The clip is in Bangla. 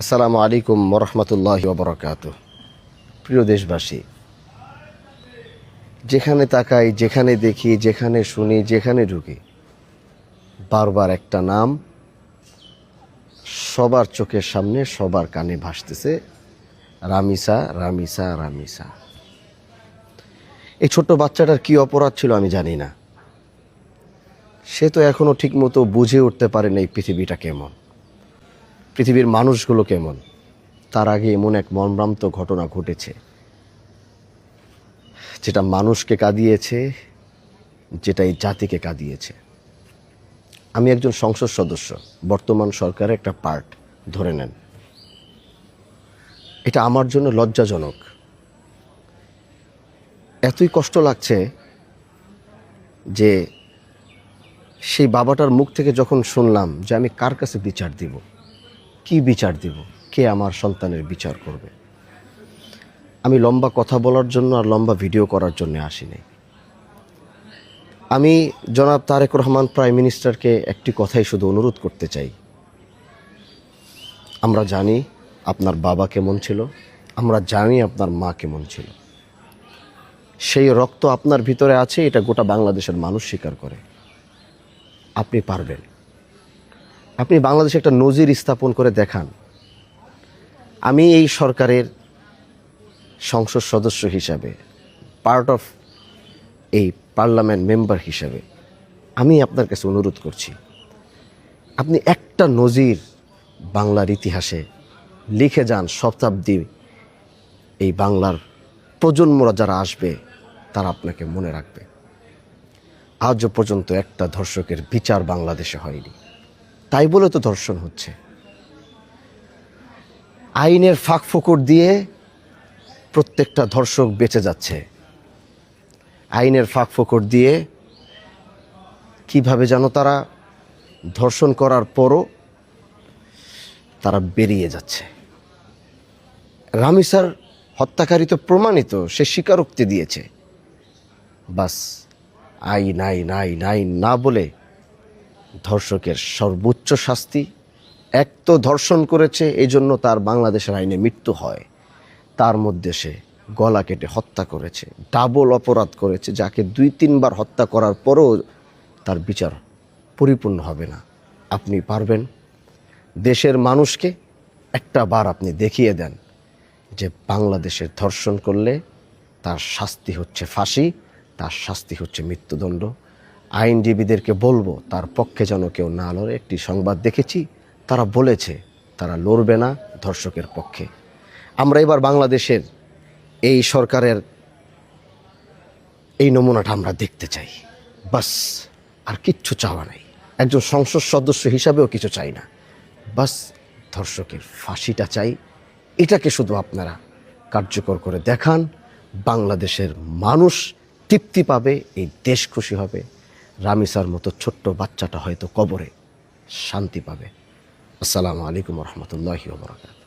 আসসালামু আলাইকুম ওরহমতুল্লাহি ওবরাকাতুহ। প্রিয় দেশবাসী, যেখানে তাকাই, যেখানে দেখি, যেখানে শুনি, যেখানে ঢুকি, বারবার একটা নাম সবার চোখের সামনে, সবার কানে ভাসতেছে, রামিসা রামিসা রামিসা। এই ছোট্ট বাচ্চাটার কি অপরাধ ছিল আমি জানি না। সে তো এখনও ঠিকমতো বুঝে উঠতে পারে না এই পৃথিবীটা কেমন, পৃথিবীর মানুষগুলো কেমন। তার আগে এমন এক মর্মান্তিক ঘটনা ঘটেছে যেটা মানুষকে কাঁদিয়েছে, যেটা এই জাতিকে কাঁদিয়েছে। আমি একজন সংসদ সদস্য, বর্তমান সরকারের একটা পার্ট ধরে নেন। এটা আমার জন্য লজ্জাজনক। এতই কষ্ট লাগছে যে সেই বাবাটার মুখ থেকে যখন শুনলাম যে আমি কার কাছে বিচার দিব, কি বিচার দিব, কে আমার সন্তানের বিচার করবে। আমি লম্বা কথা বলার জন্য আর লম্বা ভিডিও করার জন্য আসিনি। আমি জনাব তারেক রহমান প্রাইম মিনিস্টারকে একটি কথাই শুধু অনুরোধ করতে চাই। আমরা জানি আপনার বাবা কেমন ছিল, আমরা জানি আপনার মা কেমন ছিল। সেই রক্ত আপনার ভিতরে আছে, এটা গোটা বাংলাদেশের মানুষ স্বীকার করে। আপনি পারবেন। আপনি বাংলাদেশে একটা নজির স্থাপন করে দেখান। আমি এই সরকারের সংসদ সদস্য হিসাবে, পার্ট অফ এই পার্লামেন্ট মেম্বার হিসাবে আমি আপনার কাছে অনুরোধ করছি, আপনি একটা নজির বাংলার ইতিহাসে লিখে যান। শতাব্দী এই বাংলার প্রজন্মরা যারা আসবে তারা আপনাকে মনে রাখবে। আজও পর্যন্ত একটা ধর্ষকের বিচার বাংলাদেশে হয়নি, তাই বলে তো ধর্ষণ হচ্ছে। আইনের ফাঁক ফোকর দিয়ে প্রত্যেকটা ধর্ষক বেঁচে যাচ্ছে। আইনের ফাঁক ফোকর দিয়ে কিভাবে যেন তারা ধর্ষণ করার পরও তারা বেরিয়ে যাচ্ছে। রামিসার হত্যাকারী তো প্রমাণিত, সে স্বীকারোক্তি দিয়েছে। বাস আইন আইন আইন আইন না বলে ধর্ষকের সর্বোচ্চ শাস্তি। এক তো ধর্ষণ করেছে, এই জন্য তার বাংলাদেশের আইনে মৃত্যু হয়। তার মধ্যে সে গলা কেটে হত্যা করেছে, ডাবল অপরাধ করেছে, যাকে 2-3 বার হত্যা করার পরও তার বিচার পরিপূর্ণ হবে না। আপনি পারবেন। দেশের মানুষকে একটা বার আপনি দেখিয়ে দেন যে বাংলাদেশের ধর্ষণ করলে তার শাস্তি হচ্ছে ফাঁসি, তার শাস্তি হচ্ছে মৃত্যুদণ্ড। আইনজীবীদেরকে বলবো তার পক্ষে যেন কেউ না লড়ে। একটি সংবাদ দেখেছি, তারা বলেছে তারা লড়বে না ধর্ষকের পক্ষে। আমরা এবার বাংলাদেশের এই সরকারের এই নমুনাটা আমরা দেখতে চাই। বাস, আর কিচ্ছু চাওয়া নাই। একজন সংসদ সদস্য হিসাবেও কিছু চাই না। বাস ধর্ষকের ফাঁসিটা চাই। এটাকে শুধু আপনারা কার্যকর করে দেখান। বাংলাদেশের মানুষ তৃপ্তি পাবে, এই দেশ খুশি হবে। রামিসার মতো ছোট্ট বাচ্চাটা হয়তো কবরে শান্তি পাবে। আসসালামু আলাইকুম রহমতুল্লাহি ওয়া বারাকাতুহু।